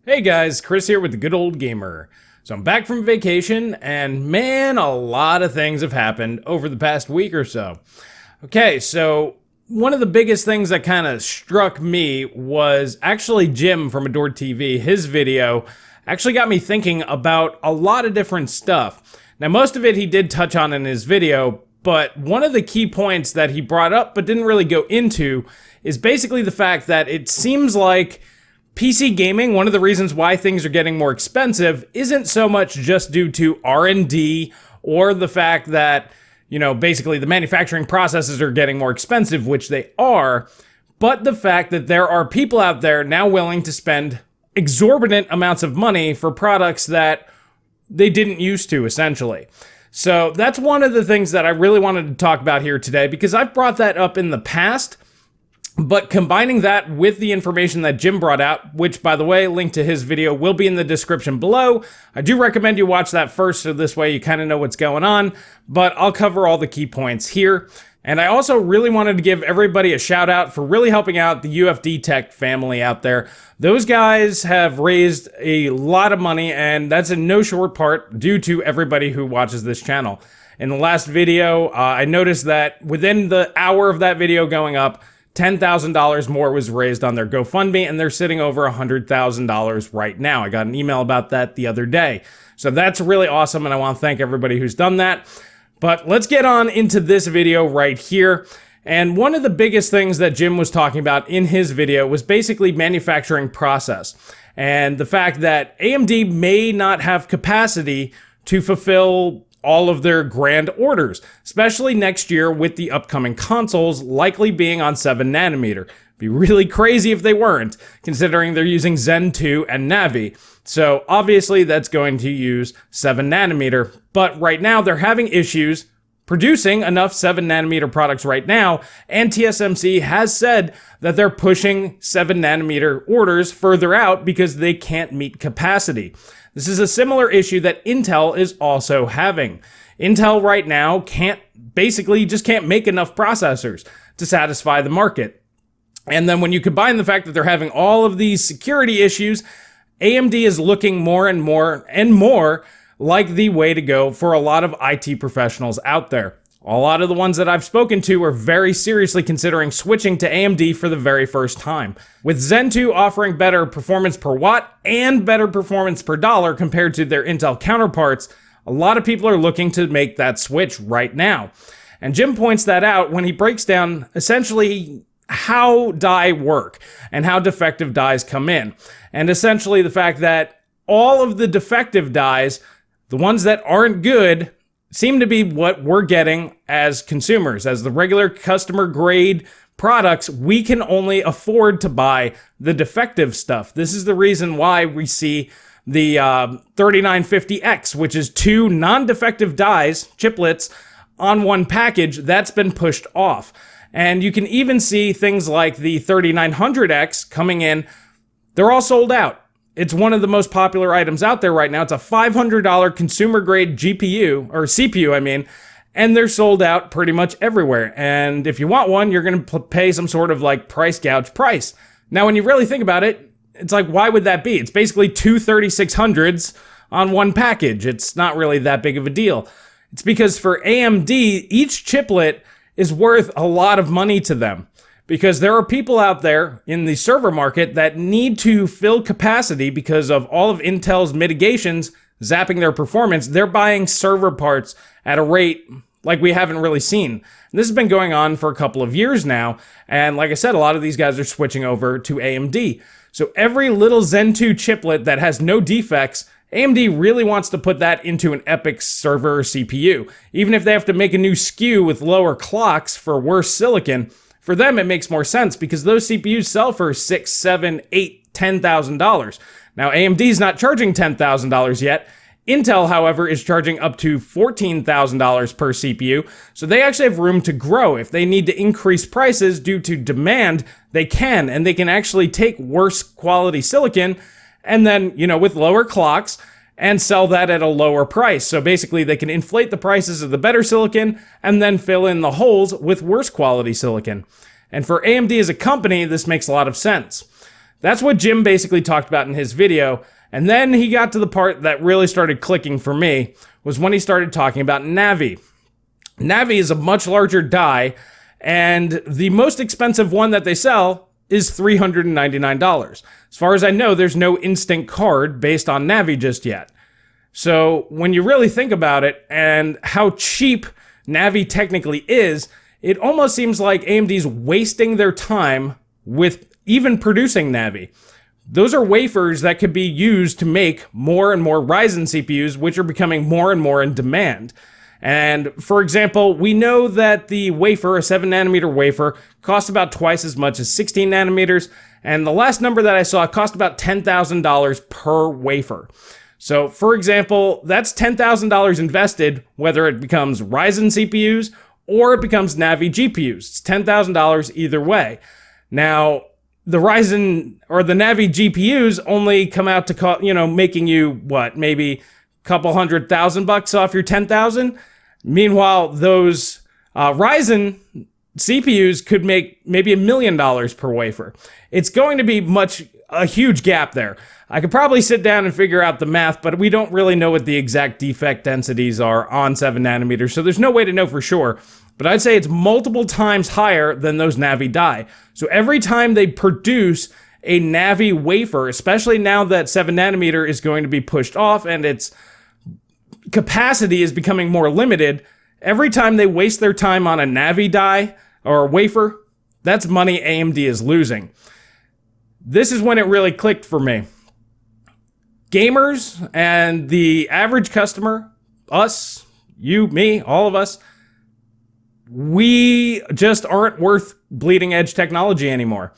Hey guys, Chris here with the Good Old Gamer. So I'm back from vacation, and man, a lot of things have happened over the past week or so. Okay, so one of the biggest things that kind of struck me was actually Jim from Adored TV. His video actually got me thinking about a lot of different stuff. Now, most of it he did touch on in his video, but one of the key points that he brought up but didn't really go into is basically the fact that it seems like PC gaming, one of the reasons why things are getting more expensive, isn't so much just due to R&D or the fact that, basically the manufacturing processes are getting more expensive, which they are, but the fact that there are people out there now willing to spend exorbitant amounts of money for products that they didn't used to, essentially. So that's one of the things that I really wanted to talk about here today, because I've brought that up in the past. But combining that with the information that Jim brought out, which, by the way, link to his video will be in the description below. I do recommend you watch that first, so this way you kind of know what's going on, but I'll cover all the key points here. And I also really wanted to give everybody a shout out for really helping out the UFD Tech family out there. Those guys have raised a lot of money, and that's in no short part due to everybody who watches this channel. In the last video, I noticed that within the hour of that video going up, $10,000 more was raised on their GoFundMe, and they're sitting over $100,000 right now. I got an email about that the other day. So that's really awesome, and I want to thank everybody who's done that. But let's get on into this video right here. And one of the biggest things that Jim was talking about in his video was basically manufacturing process, and the fact that AMD may not have capacity to fulfill all of their grand orders, especially next year with the upcoming consoles likely being on 7 nanometer. Be really crazy if they weren't, considering they're using Zen 2 and Navi. So obviously that's going to use 7 nanometer, but right now they're having issues producing enough 7 nanometer products right now, and TSMC has said that they're pushing 7 nanometer orders further out because they can't meet capacity. This is a similar issue that Intel is also having. Intel right now can't make enough processors to satisfy the market. And then when you combine the fact that they're having all of these security issues, AMD is looking more and more like the way to go for a lot of IT professionals out there. A lot of the ones that I've spoken to are very seriously considering switching to AMD for the very first time. With Zen 2 offering better performance per watt and better performance per dollar compared to their Intel counterparts, a lot of people are looking to make that switch right now. And Jim points that out when he breaks down essentially how die work and how defective dies come in. And essentially the fact that all of the defective dies, the ones that aren't good, seem to be what we're getting as consumers. As the regular customer grade products, we can only afford to buy the defective stuff. This is the reason why we see the 3950X, which is 2 non-defective dies, chiplets, on one package, that's been pushed off. And you can even see things like the 3900X coming in. They're all sold out. It's one of the most popular items out there right now. It's a $500 consumer grade GPU, or CPU, and they're sold out pretty much everywhere. And if you want one, you're going to pay some sort of like price gouge price. Now, when you really think about it, it's like, why would that be? It's basically 2 3600s on one package. It's not really that big of a deal. It's because for AMD, each chiplet is worth a lot of money to them. Because there are people out there in the server market that need to fill capacity because of all of Intel's mitigations zapping their performance. They're buying server parts at a rate like we haven't really seen. And this has been going on for a couple of years now. And like I said, a lot of these guys are switching over to AMD. So every little Zen 2 chiplet that has no defects, AMD really wants to put that into an EPYC server CPU. Even if they have to make a new SKU with lower clocks for worse silicon, for them, it makes more sense because those CPUs sell for $6,000, $7,000, $8,000, $10,000. Now, AMD's not charging $10,000 yet. Intel, however, is charging up to $14,000 per CPU, so they actually have room to grow. If they need to increase prices due to demand, they can, and they can actually take worse quality silicon and then, with lower clocks, and sell that at a lower price. So basically they can inflate the prices of the better silicon and then fill in the holes with worse quality silicon. And for AMD as a company, this makes a lot of sense. That's what Jim basically talked about in his video. And then he got to the part that really started clicking for me, was when he started talking about Navi. Navi is a much larger die, and the most expensive one that they sell is $399. As far as I know, there's no instant card based on Navi just yet. So when you really think about it and how cheap Navi technically is, it almost seems like AMD's wasting their time with even producing Navi. Those are wafers that could be used to make more and more Ryzen CPUs, which are becoming more and more in demand. And for example, we know that the wafer, a 7nm wafer, costs about twice as much as 16 nanometers. And the last number that I saw cost about $10,000 per wafer. So for example, that's $10,000 invested, whether it becomes Ryzen CPUs or it becomes Navi GPUs. It's $10,000 either way. Now, the Ryzen or the Navi GPUs only come out to making you what, maybe a couple $100,000 off your 10,000. Meanwhile, those Ryzen CPUs could make maybe $1 million per wafer. It's going to be a huge gap there. I could probably sit down and figure out the math, but we don't really know what the exact defect densities are on 7nm, so there's no way to know for sure. But I'd say it's multiple times higher than those Navi die. So every time they produce a Navi wafer, especially now that 7nm is going to be pushed off and its capacity is becoming more limited, every time they waste their time on a Navi die or a wafer, that's money AMD is losing. This is when it really clicked for me. Gamers and the average customer, us, you, me, all of us, we just aren't worth bleeding edge technology anymore.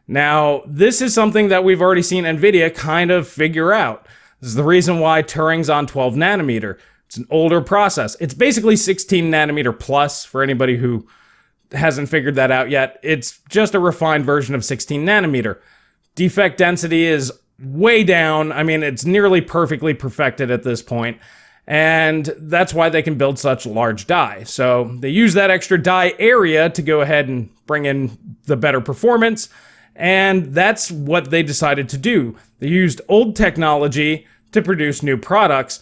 Now, this is something that we've already seen NVIDIA kind of figure out. This is the reason why Turing's on 12 nanometer. It's an older process. It's basically 16 nanometer plus for anybody who hasn't figured that out yet. It's just a refined version of 16 nanometer. Defect density is way down. I mean, it's nearly perfectly perfected at this point. And that's why they can build such large die. So they use that extra die area to go ahead and bring in the better performance. And that's what they decided to do. They used old technology to produce new products,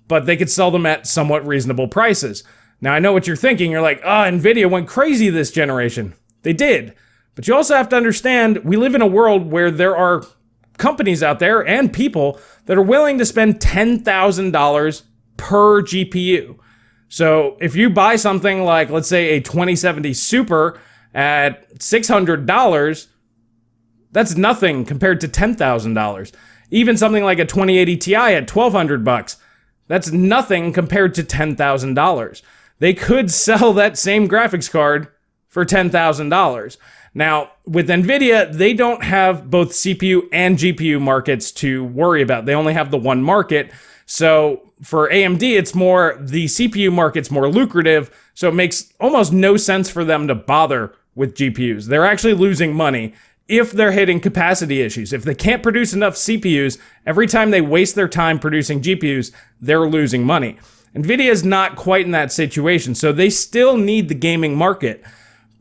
but they could sell them at somewhat reasonable prices. Now, I know what you're thinking. You're like, NVIDIA went crazy this generation. They did. But you also have to understand, we live in a world where there are companies out there and people that are willing to spend $10,000 per GPU. So if you buy something like, let's say, a 2070 Super at $600, that's nothing compared to $10,000. Even something like a 2080 Ti at $1,200, that's nothing compared to $10,000. They could sell that same graphics card for $10,000. Now, with NVIDIA, they don't have both CPU and GPU markets to worry about. They only have the one market. So for AMD, it's more, the CPU market's more lucrative, so it makes almost no sense for them to bother with GPUs. They're actually losing money if they're hitting capacity issues. If they can't produce enough CPUs, every time they waste their time producing GPUs, they're losing money. NVIDIA is not quite in that situation, so they still need the gaming market.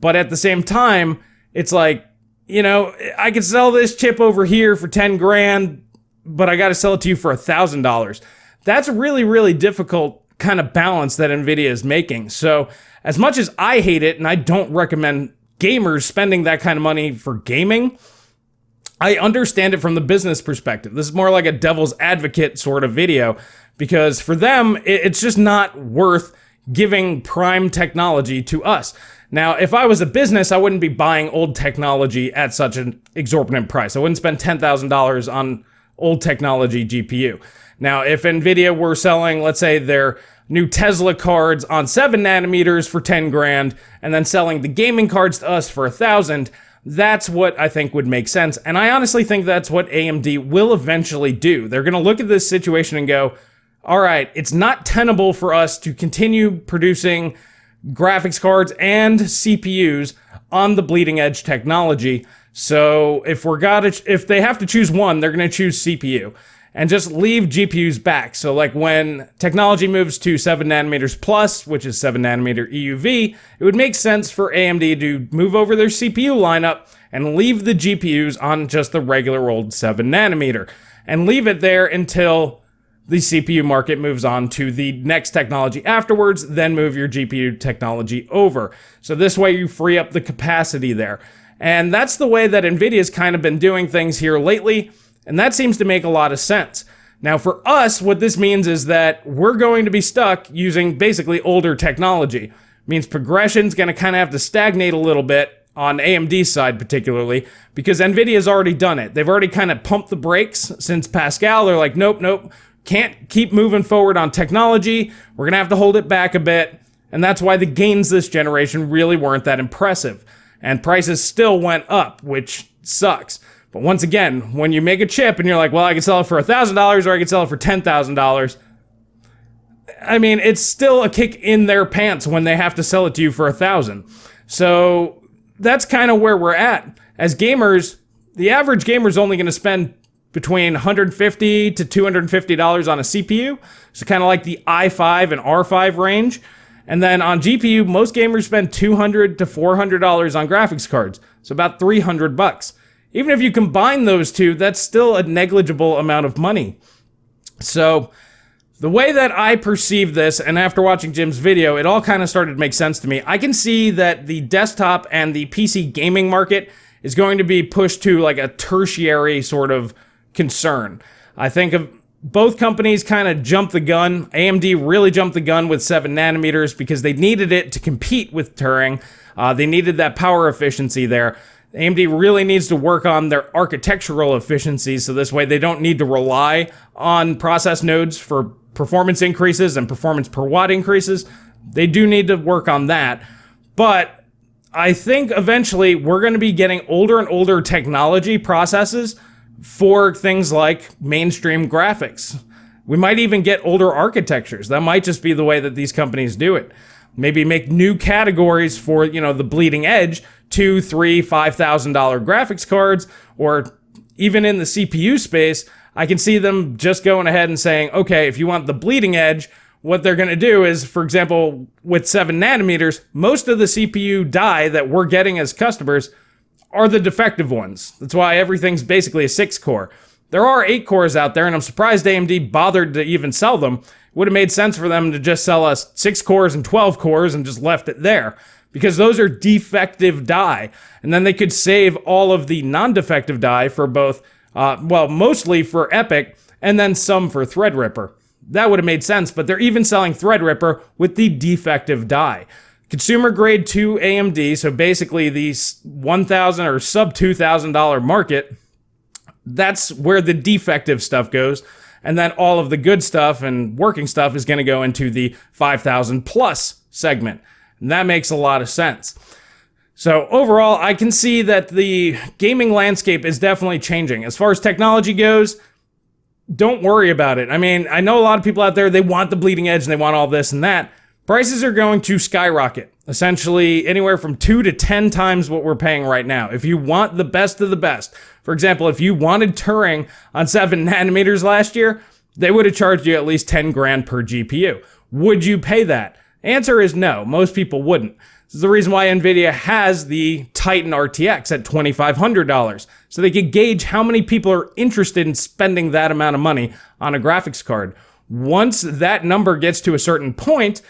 But at the same time, it's like, I could sell this chip over here for 10 grand, but I got to sell it to you for $1,000. That's a really, really difficult kind of balance that NVIDIA is making. So as much as I hate it, and I don't recommend gamers spending that kind of money for gaming, I understand it from the business perspective. This is more like a devil's advocate sort of video, because for them, it's just not worth giving prime technology to us. Now, if I was a business, I wouldn't be buying old technology at such an exorbitant price. I wouldn't spend $10,000 on old technology GPU. Now, if NVIDIA were selling, let's say, their new Tesla cards on 7 nanometers for 10 grand, and then selling the gaming cards to us for 1,000, that's what I think would make sense. And I honestly think that's what AMD will eventually do. They're going to look at this situation and go, all right, it's not tenable for us to continue producing graphics cards and CPUs on the bleeding edge technology. So if they have to choose one, they're going to choose CPU. and just leave GPUs back. So like when technology moves to 7 nanometers plus, which is 7 nanometer EUV, it would make sense for AMD to move over their CPU lineup and leave the GPUs on just the regular old 7 nanometer and leave it there until the CPU market moves on to the next technology afterwards, then move your GPU technology over. So this way you free up the capacity there. And that's the way that NVIDIA's kind of been doing things here lately, and that seems to make a lot of sense. Now for us, what this means is that we're going to be stuck using basically older technology. It means progression's going to kind of have to stagnate a little bit on AMD's side particularly, because NVIDIA's already done it. They've already kind of pumped the brakes since Pascal. They're like, nope, can't keep moving forward on technology. We're going to have to hold it back a bit. And that's why the gains this generation really weren't that impressive. And prices still went up, which sucks. But once again, when you make a chip and you're like, well, I can sell it for $1,000 or I can sell it for $10,000. I mean, it's still a kick in their pants when they have to sell it to you for $1,000. So that's kind of where we're at. As gamers, the average gamer is only going to spend between $150 to $250 on a CPU. So kind of like the i5 and R5 range. And then on GPU, most gamers spend $200 to $400 on graphics cards. So about $300. Even if you combine those two, that's still a negligible amount of money. So the way that I perceive this, and after watching Jim's video, it all kind of started to make sense to me. I can see that the desktop and the PC gaming market is going to be pushed to like a tertiary sort of concern. I think of both companies kind of jumped the gun. AMD really jumped the gun with 7 nanometers because they needed it to compete with Turing. They needed that power efficiency there. AMD really needs to work on their architectural efficiency, so this way they don't need to rely on process nodes for performance increases and performance per watt increases. They do need to work on that. But I think eventually we're going to be getting older and older technology processes for things like mainstream graphics. We might even get older architectures. That might just be the way that these companies do it. Maybe make new categories for, the bleeding edge, $2,000, $3,000, $5,000 graphics cards, or even in the CPU space, I can see them just going ahead and saying, okay, if you want the bleeding edge, what they're going to do is, for example, with 7 nanometers, most of the CPU die that we're getting as customers are the defective ones. That's why everything's basically a 6-core. There are 8 cores out there, and I'm surprised AMD bothered to even sell them. It would have made sense for them to just sell us 6 cores and 12 cores and just left it there, because those are defective die. And then they could save all of the non-defective die for both, mostly for EPYC and then some for Threadripper. That would have made sense, but they're even selling Threadripper with the defective die. Consumer grade 2 AMD, so basically the $1,000 or sub $2,000 market, that's where the defective stuff goes. And then all of the good stuff and working stuff is going to go into the 5,000 plus segment. And that makes a lot of sense. So overall, I can see that the gaming landscape is definitely changing. As far as technology goes, don't worry about it. I mean, I know a lot of people out there, they want the bleeding edge and they want all this and that. Prices are going to skyrocket. Essentially, anywhere from 2 to 10 times what we're paying right now. If you want the best of the best. For example, if you wanted Turing on 7 nanometers last year, they would have charged you at least 10 grand per GPU. Would you pay that? Answer is no. Most people wouldn't. This is the reason why NVIDIA has the Titan RTX at $2,500. So they could gauge how many people are interested in spending that amount of money on a graphics card. Once that number gets to a certain point,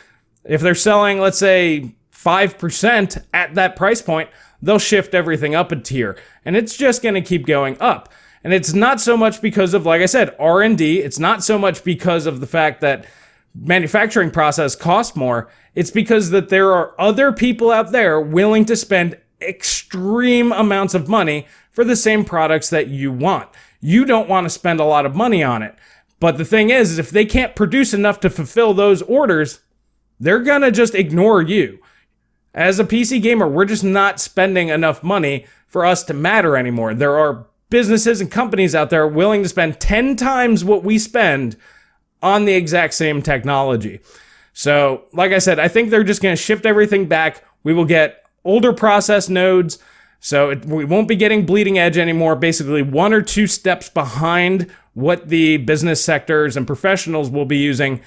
if they're selling, let's say, 5% at that price point, they'll shift everything up a tier. And it's just going to keep going up. And it's not so much because of, like I said, R&D. It's not so much because of the fact that manufacturing process costs more. It's because that there are other people out there willing to spend extreme amounts of money for the same products that you want. You don't want to spend a lot of money on it. But the thing is if they can't produce enough to fulfill those orders, they're gonna just ignore you. As a PC gamer, we're just not spending enough money for us to matter anymore. There are businesses and companies out there willing to spend 10 times what we spend on the exact same technology. So, like I said, I think they're just gonna shift everything back. We will get older process nodes, So we won't be getting bleeding edge anymore, basically 1 or 2 steps behind what the business sectors and professionals will be using.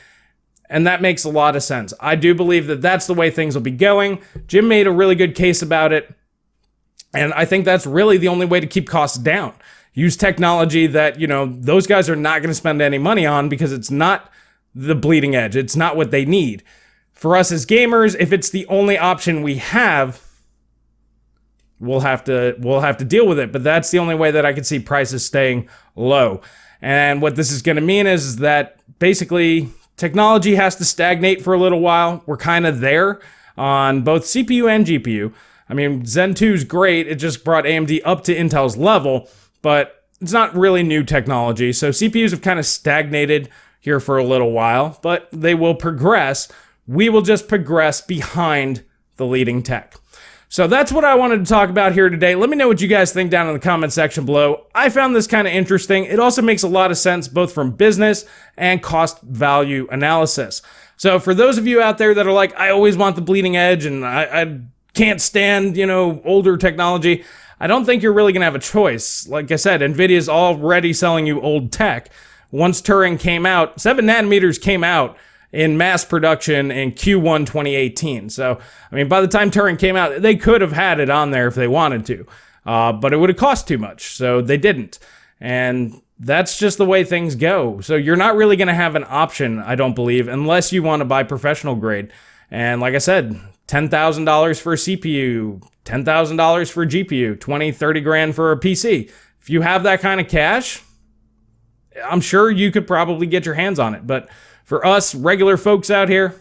And that makes a lot of sense. I do believe that that's the way things will be going. Jim made a really good case about it. And I think that's really the only way to keep costs down. Use technology that, those guys are not going to spend any money on because it's not the bleeding edge. It's not what they need. For us as gamers, if it's the only option we have, we'll have to deal with it. But that's the only way that I could see prices staying low. And what this is going to mean is that basically technology has to stagnate for a little while. We're kind of there on both CPU and GPU. I mean, Zen 2 is great. It just brought AMD up to Intel's level, but it's not really new technology. So CPUs have kind of stagnated here for a little while, but they will progress. We will just progress behind the leading tech. So that's what I wanted to talk about here today. Let me know what you guys think down in the comment section below. I found this kind of interesting. It also makes a lot of sense both from business and cost value analysis. So for those of you out there that are like, I always want the bleeding edge and I can't stand, older technology, I don't think you're really going to have a choice. Like I said, NVIDIA's already selling you old tech. Once Turing came out, 7 nanometers came out in mass production in Q1 2018. So, I mean, by the time Turing came out, they could have had it on there if they wanted to, but it would have cost too much, so they didn't. And that's just the way things go. So you're not really going to have an option, I don't believe, unless you want to buy professional grade. And like I said, $10,000 for a CPU, $10,000 for a GPU, 20, 30 grand for a PC. If you have that kind of cash, I'm sure you could probably get your hands on it. But for us regular folks out here,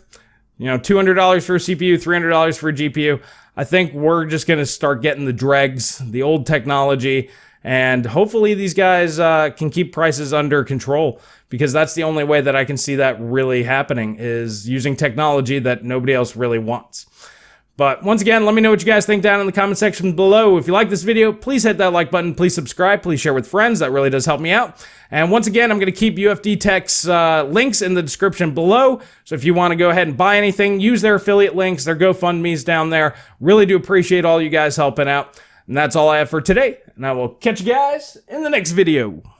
$200 for a CPU, $300 for a GPU, I think we're just going to start getting the dregs, the old technology, and hopefully these guys can keep prices under control, because that's the only way that I can see that really happening, is using technology that nobody else really wants. But once again, let me know what you guys think down in the comment section below. If you like this video, please hit that like button. Please subscribe. Please share with friends. That really does help me out. And once again, I'm going to keep UFD Tech's links in the description below. So if you want to go ahead and buy anything, use their affiliate links, their GoFundMe's down there. Really do appreciate all you guys helping out. And that's all I have for today. And I will catch you guys in the next video.